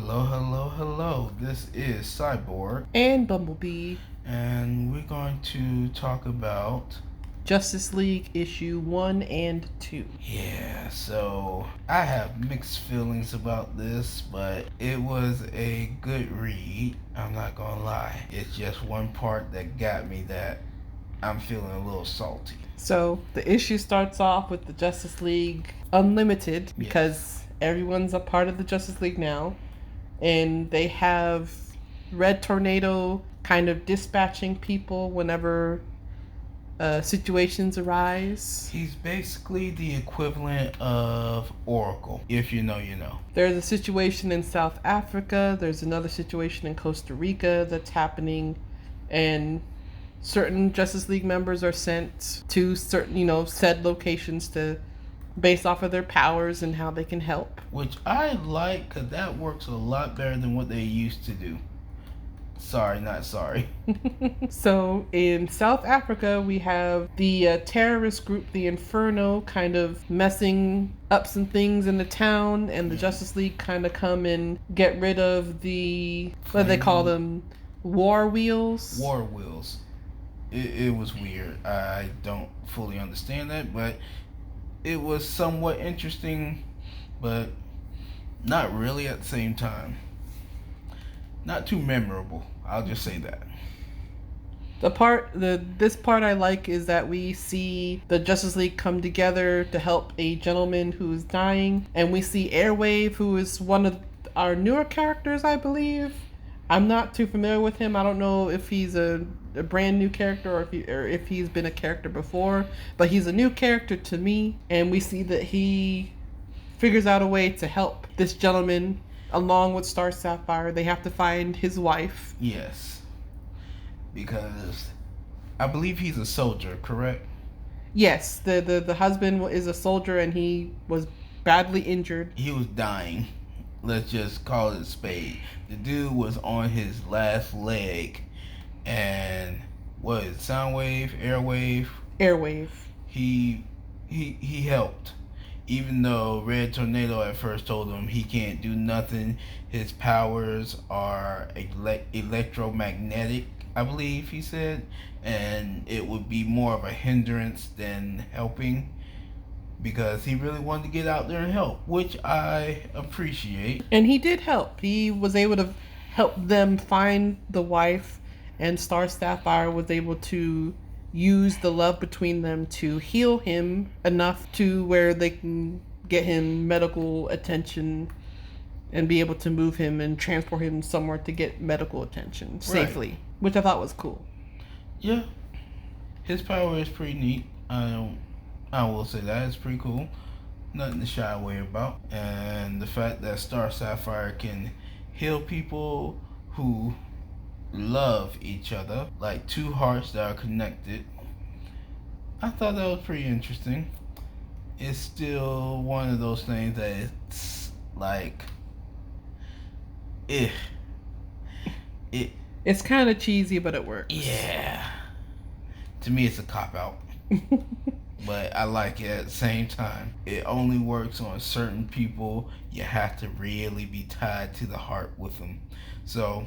Hello, hello, hello. This is Cyborg, And Bumblebee. and we're going to talk about. Justice League issue 1 and 2. Yeah, so I have mixed feelings about this, but it was a good read. I'm not gonna lie. It's just one part that got me that I'm feeling a little salty. So the issue starts off with the Justice League Unlimited because everyone's a part of the Justice League now. And they have Red Tornado kind of dispatching people whenever situations arise. He's basically the equivalent of Oracle. If you know, you know. There's a situation in South Africa. There's another situation in Costa Rica that's happening. And certain Justice League members are sent to certain, said locations to based off of their powers and how they can help. Which I like, because that works a lot better than what they used to do. Sorry, not sorry. So in South Africa, we have the terrorist group, the Inferno, kind of messing up some things in the town, and the Justice League kind of come and get rid of the, what do they call them? War wheels? War wheels. It was weird. I don't fully understand that, but it was somewhat interesting, but not really at the same time. Not too memorable. I'll just say that. This part I like is that we see the Justice League come together to help a gentleman who's dying, and we see Airwave, who is one of our newer characters, I believe. I'm not too familiar with him. I don't know if he's a brand new character or if he's been a character before, but he's a new character to me, and we see that he figures out a way to help this gentleman along with Star Sapphire. They have to find his wife. Yes. Because I believe he's a soldier, correct? Yes, the husband is a soldier and he was badly injured. He was dying. Let's just call it a spade. The dude was on his last leg, and what is it, Soundwave, Airwave. He helped. Even though Red Tornado at first told him he can't do nothing, his powers are electromagnetic, I believe he said, and it would be more of a hindrance than helping, because he really wanted to get out there and help, which I appreciate. And he did help. He was able to help them find the wife, and Star Sapphire was able to use the love between them to heal him enough to where they can get him medical attention and be able to move him and transport him somewhere to get medical attention safely, right. Which I thought was cool. Yeah, his power is pretty neat. I will say that it's pretty cool. Nothing to shy away about. And the fact that Star Sapphire can heal people who love each other, like two hearts that are connected. I thought that was pretty interesting. It's still one of those things that it's like, it's kind of cheesy, but it works. Yeah. To me, it's a cop-out. But I like it at the same time. It only works on certain people. You have to really be tied to the heart with them. So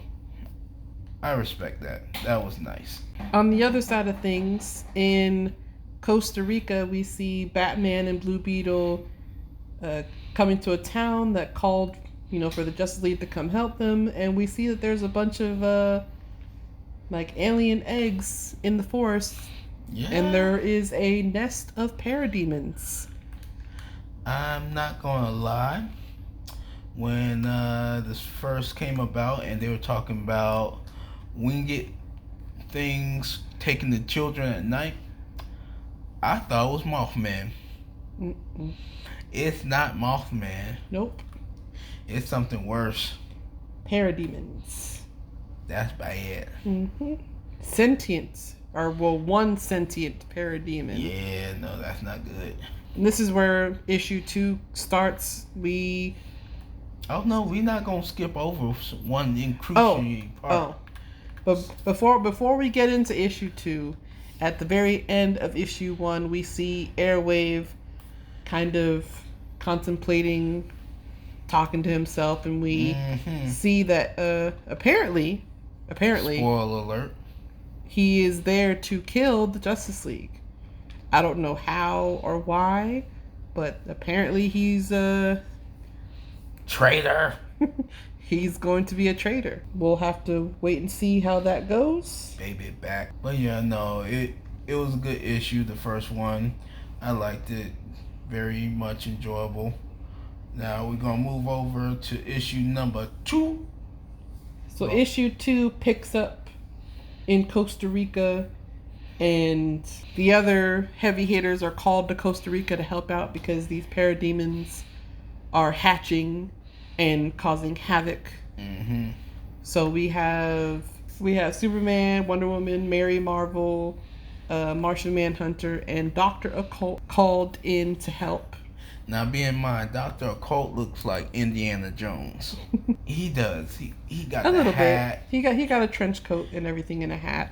I respect that. That was nice. On the other side of things, in Costa Rica, we see Batman and Blue Beetle coming to a town that called, for the Justice League to come help them, and we see that there's a bunch of alien eggs in the forest. Yeah. And there is a nest of parademons. I'm not gonna lie. When this first came about and they were talking about winged things taking the children at night, I thought it was Mothman. Mm-mm. It's not Mothman. Nope. It's something worse. Parademons. That's bad. Mm-hmm. Sentient. One sentient parademon. Yeah, no, that's not good. And this is where issue 2 starts. Oh no, we're not gonna skip over one crucial part. Oh, but before we get into issue 2, at the very end of issue 1, we see Airwave kind of contemplating talking to himself, and we see that apparently Spoiler alert. he is there to kill the Justice League. I don't know how or why, but apparently he's Traitor. he's going to be a traitor. We'll have to wait and see how that goes. Baby back. But yeah, no, it was a good issue, the first one. I liked it. Very much enjoyable. Now we're gonna move over to issue number 2. So issue 2 picks up in Costa Rica, and the other heavy hitters are called to Costa Rica to help out because these parademons are hatching and causing havoc. So we have Superman, Wonder Woman, Mary Marvel, Martian Manhunter, and Dr. Occult called in to help. Now, bear in mind, Dr. Occult looks like Indiana Jones. He does. He got a the little hat. bit. He got a trench coat and everything in a hat.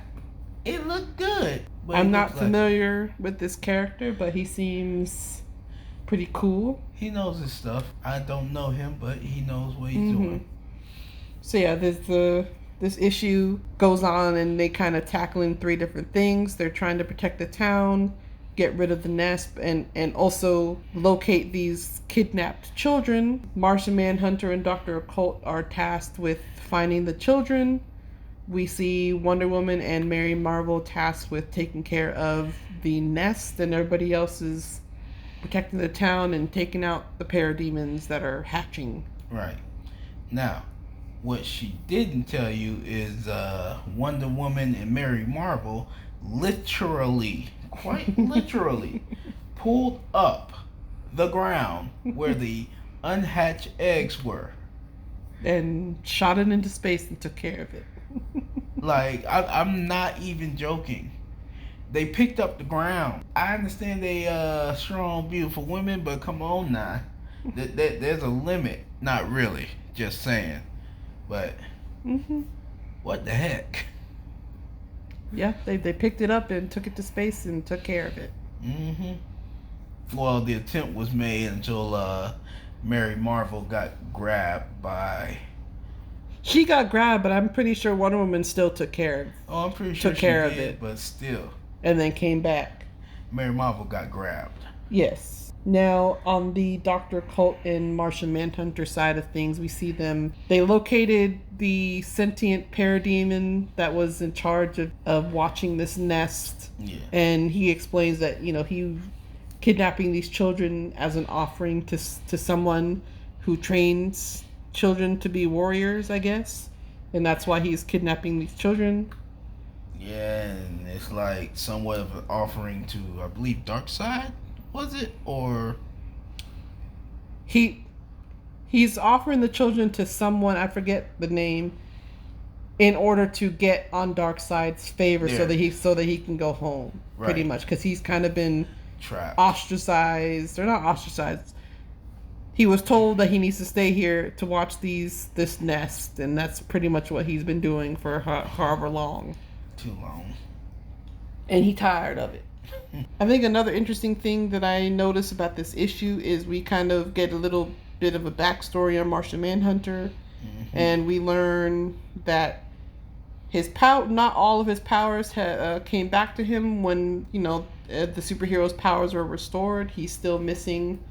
It looked good. But I'm not familiar with this character, but he seems pretty cool. He knows his stuff. I don't know him, but he knows what he's doing. So yeah, this issue goes on, and they kind of tackling 3 different things. They're trying to protect the town, get rid of the nest, and also locate these kidnapped children. Martian Manhunter and Dr. Occult are tasked with finding the children. We see Wonder Woman and Mary Marvel tasked with taking care of the nest, and everybody else is protecting the town and taking out the parademons that are hatching. Right. Now, what she didn't tell you is Wonder Woman and Mary Marvel literally, quite literally, pulled up the ground where the unhatched eggs were. And shot it into space and took care of it. Like, I'm not even joking. They picked up the ground. I understand they strong, beautiful women, but come on now. There's a limit. Not really. Just saying. But what the heck? Yeah, they picked it up and took it to space and took care of it. Well, the attempt was made until Mary Marvel got grabbed by... She got grabbed, but I'm pretty sure Wonder Woman still took care of it. Oh, I'm pretty sure took care of of it. But still. And then came back. Mary Marvel got grabbed. Yes. Now, on the Dr. Occult and Martian Manhunter side of things, we see them. They located the sentient parademon that was in charge of watching this nest. Yeah. And he explains that, he kidnapping these children as an offering to someone who trains children to be warriors, I guess. And that's why he's kidnapping these children. Yeah, and it's like somewhat of an offering to, I believe, Darkseid, was it? Or he's offering the children to someone, I forget the name, in order to get on Darkseid's favor, so that he can go home, pretty much, because he's kind of been trapped, ostracized, or not ostracized. He was told that he needs to stay here to watch this nest, and that's pretty much what he's been doing for however long. Too long. And he tired of it. I think another interesting thing that I noticed about this issue is we kind of get a little bit of a backstory on Martian Manhunter, and we learn that not all of his powers came back to him when the superhero's powers were restored. He's still missing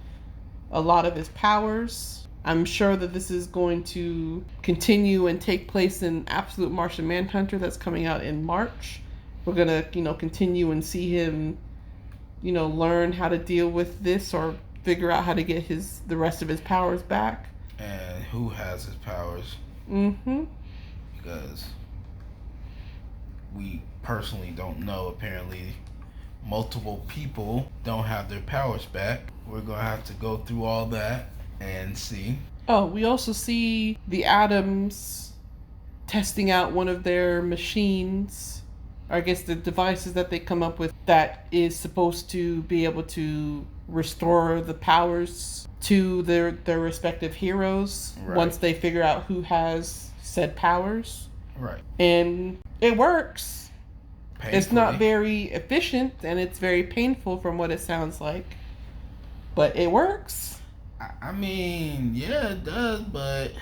a lot of his powers. I'm sure that this is going to continue and take place in Absolute Martian Manhunter that's coming out in March. We're going to, continue and see him, learn how to deal with this or figure out how to get the rest of his powers back. And who has his powers. Because we personally don't know. Apparently, multiple people don't have their powers back. We're going to have to go through all that and see. Oh, we also see the Atoms testing out one of their machines, or I guess the devices that they come up with that is supposed to be able to restore the powers to their respective heroes once they figure out who has said powers. Right. And it works. Painfully. It's not very efficient, and it's very painful from what it sounds like. But it works. I mean, yeah, it does, but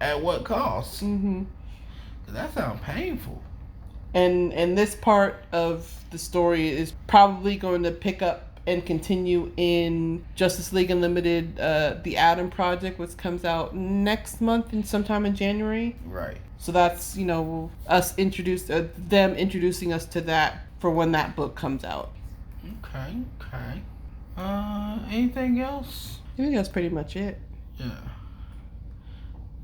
at what cost? Mm-hmm. 'Cause that sounds painful. And this part of the story is probably going to pick up and continue in Justice League Unlimited, the Atom Project, which comes out next month and sometime in January. Right. So that's us them introducing us to that for when that book comes out. Okay. Okay. Anything else? I think that's pretty much it. Yeah.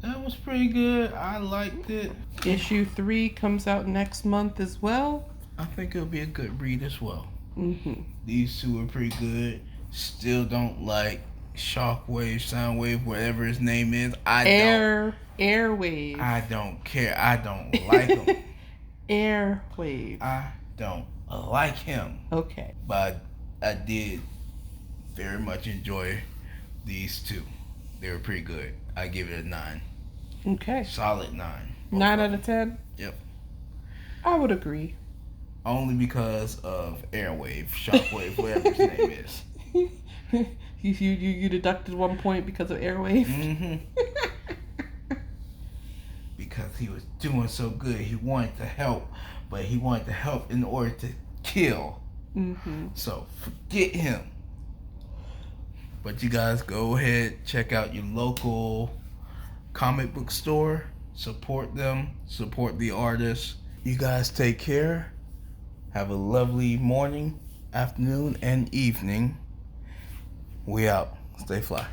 That was pretty good. I liked it. Issue 3 comes out next month as well. I think it'll be a good read as well. Mm-hmm. These two are pretty good. Still don't like Shockwave, Soundwave, whatever his name is. Airwave. I don't care. I don't like him. Airwave. I don't like him. Okay. But I did very much enjoy these two. They were pretty good. I give it a 9. Okay. Solid 9. 9 out of 10? Yep. I would agree. Only because of Airwave, Shockwave, whatever his name is. You deducted 1 point because of Airwave? Mm-hmm. Because he was doing so good. He wanted to help, but he wanted to help in order to kill. Mm-hmm. So forget him. But you guys go ahead, check out your local comic book store. Support them. Support the artists. You guys take care. Have a lovely morning, afternoon, and evening. We out. Stay fly.